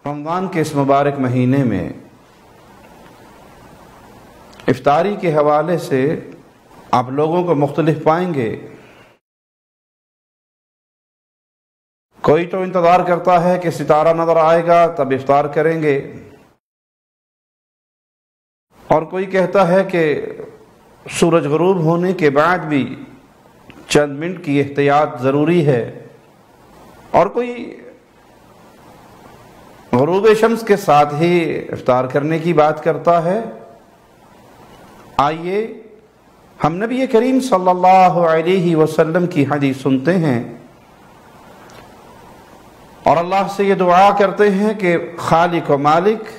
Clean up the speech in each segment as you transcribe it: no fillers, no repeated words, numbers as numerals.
رمضان کے اس مبارک مہینے میں افطاری کے حوالے سے آپ لوگوں کو مختلف پائیں گے۔ کوئی تو انتظار کرتا ہے کہ ستارہ نظر آئے گا تب افطار کریں گے، اور کوئی کہتا ہے کہ سورج غروب ہونے کے بعد بھی چند منٹ کی احتیاط ضروری ہے، اور کوئی غروب شمس کے ساتھ ہی افطار کرنے کی بات کرتا ہے۔ آئیے ہم نبی کریم صلی اللہ علیہ وسلم کی حدیث سنتے ہیں اور اللہ سے یہ دعا کرتے ہیں کہ خالق و مالک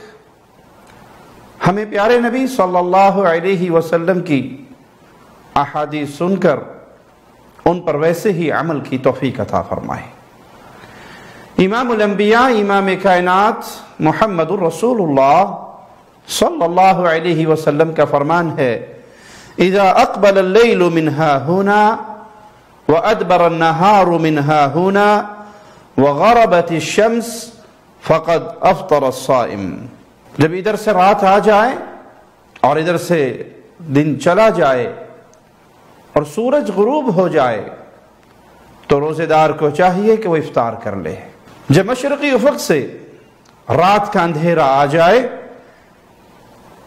ہمیں پیارے نبی صلی اللہ علیہ وسلم کی احادیث سن کر ان پر ویسے ہی عمل کی توفیق عطا فرمائے۔ امام الانبیاء امام کائنات محمد الرسول اللہ صلی اللہ علیہ وسلم کا فرمان ہے، اذا اقبل اللیل من ہاہنا وادبر النہار من ہاہنا وغربت الشمس فقد افطر الصائم۔ جب ادھر سے رات آ جائے اور ادھر سے دن چلا جائے اور سورج غروب ہو جائے تو روزے دار کو چاہیے کہ وہ افطار کر لے۔ جب مشرقی افق سے رات کا اندھیرا آ جائے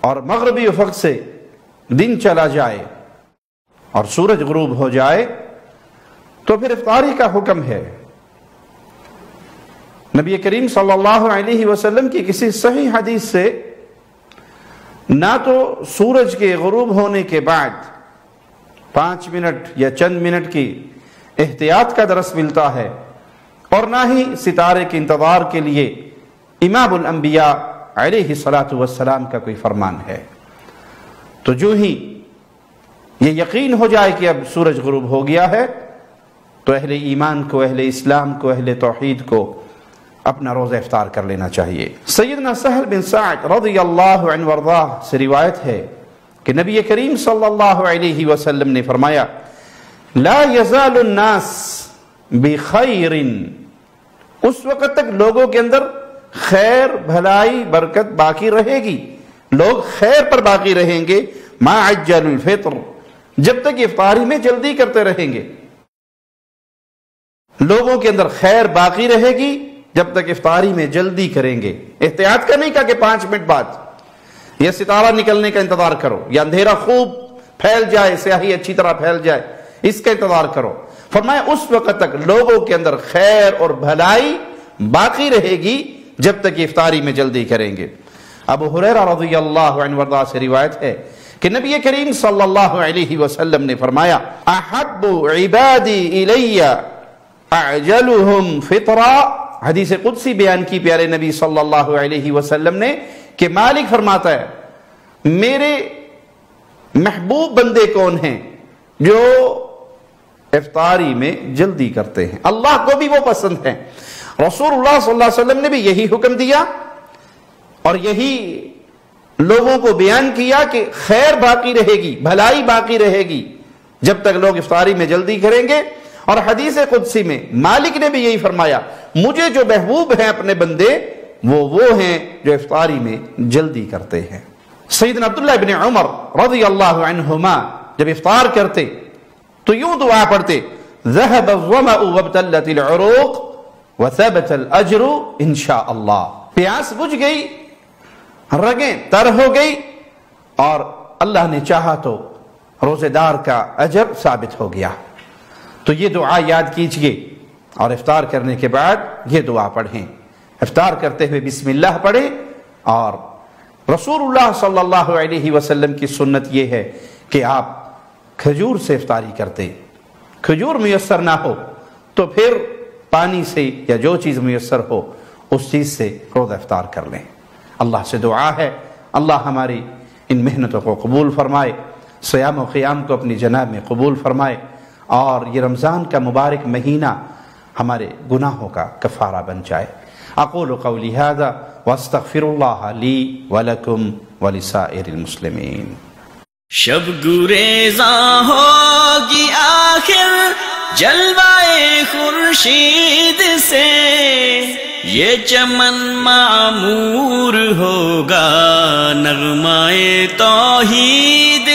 اور مغربی افق سے دن چلا جائے اور سورج غروب ہو جائے تو پھر افطاری کا حکم ہے۔ نبی کریم صلی اللہ علیہ وسلم کی کسی صحیح حدیث سے نہ تو سورج کے غروب ہونے کے بعد 5 منٹ یا چند منٹ کی احتیاط کا درس ملتا ہے، اور نہ ہی ستارے کے انتظار کے لیے امام الانبیاء علیہ السلام کا کوئی فرمان ہے۔ تو جو ہی یہ یقین ہو جائے کہ اب سورج غروب ہو گیا ہے تو اہل ایمان کو، اہل اسلام کو، اہل توحید کو اپنا روزہ افطار کر لینا چاہیے۔ سیدنا سہل بن سعد رضی اللہ عنہ وارضاہ سے روایت ہے کہ نبی کریم صلی اللہ علیہ وسلم نے فرمایا، لا یزال الناس بخیر، اس وقت تک لوگوں کے اندر خیر، بھلائی، برکت باقی رہے گی، لوگ خیر پر باقی رہیں گے، ما عجل الفطر، جب تک افطاری میں جلدی کرتے رہیں گے۔ لوگوں کے اندر خیر باقی رہے گی جب تک افطاری میں جلدی کریں گے۔ احتیاط کا نہیں کہا کہ 5 منٹ بعد یا ستارہ نکلنے کا انتظار کرو یا اندھیرا خوب پھیل جائے، سیاہی اچھی طرح پھیل جائے، اس کا انتظار کرو۔ فرمایا اس وقت تک لوگوں کے اندر خیر اور بھلائی باقی رہے گی جب تک افطاری میں جلدی کریں گے۔ ابو ہریرہ رضی اللہ عنہ وارضاہ سے روایت ہے کہ نبی کریم صلی اللہ علیہ وسلم نے فرمایا، احب عبادی الی اعجلہم فطرا، حدیث قدسی بیان کی پیارے نبی صلی اللہ علیہ وسلم نے کہ مالک فرماتا ہے، میرے محبوب بندے کون ہیں جو افطاری میں جلدی کرتے ہیں، اللہ کو بھی وہ پسند ہیں۔ رسول اللہ صلی اللہ علیہ وسلم نے بھی یہی حکم دیا اور یہی لوگوں کو بیان کیا کہ خیر باقی رہے گی، بھلائی باقی رہے گی جب تک لوگ افطاری میں جلدی کریں گے۔ اور حدیث قدسی میں مالک نے بھی یہی فرمایا، مجھے جو محبوب ہیں اپنے بندے وہ ہیں جو افطاری میں جلدی کرتے ہیں۔ سیدنا عبداللہ ابن عمر رضی اللہ عنہما جب افطار کرتے تو یوں دعا پڑھتے، ذهب الظمأ وابتلت العروق وثبت الاجر انشاءاللہ، پیاس بجھ گئی، رگیں تر ہو گئی، اور اللہ نے چاہا تو روزے دار کا اجر ثابت ہو گیا۔ تو یہ دعا یاد کیجئے اور افطار کرنے کے بعد یہ دعا پڑھیں۔ افطار کرتے ہوئے بسم اللہ پڑھیں، اور رسول اللہ صلی اللہ علیہ وسلم کی سنت یہ ہے کہ آپ کھجور سے افطاری کرتے، کھجور میسر نہ ہو تو پھر پانی سے یا جو چیز میسر ہو اس چیز سے روزہ افطار کر لیں۔ اللہ سے دعا ہے اللہ ہماری ان محنتوں کو قبول فرمائے، صیام و قیام کو اپنی جناب میں قبول فرمائے، اور یہ رمضان کا مبارک مہینہ ہمارے گناہوں کا کفارہ بن جائے۔ اقول قولی ھذا واستغفر اللہ لی ولکم ولسائر المسلمین۔ شب گریزاں ہوگی آخر جلوائے خورشید سے، یہ چمن معمور ہوگا نغمائے توحید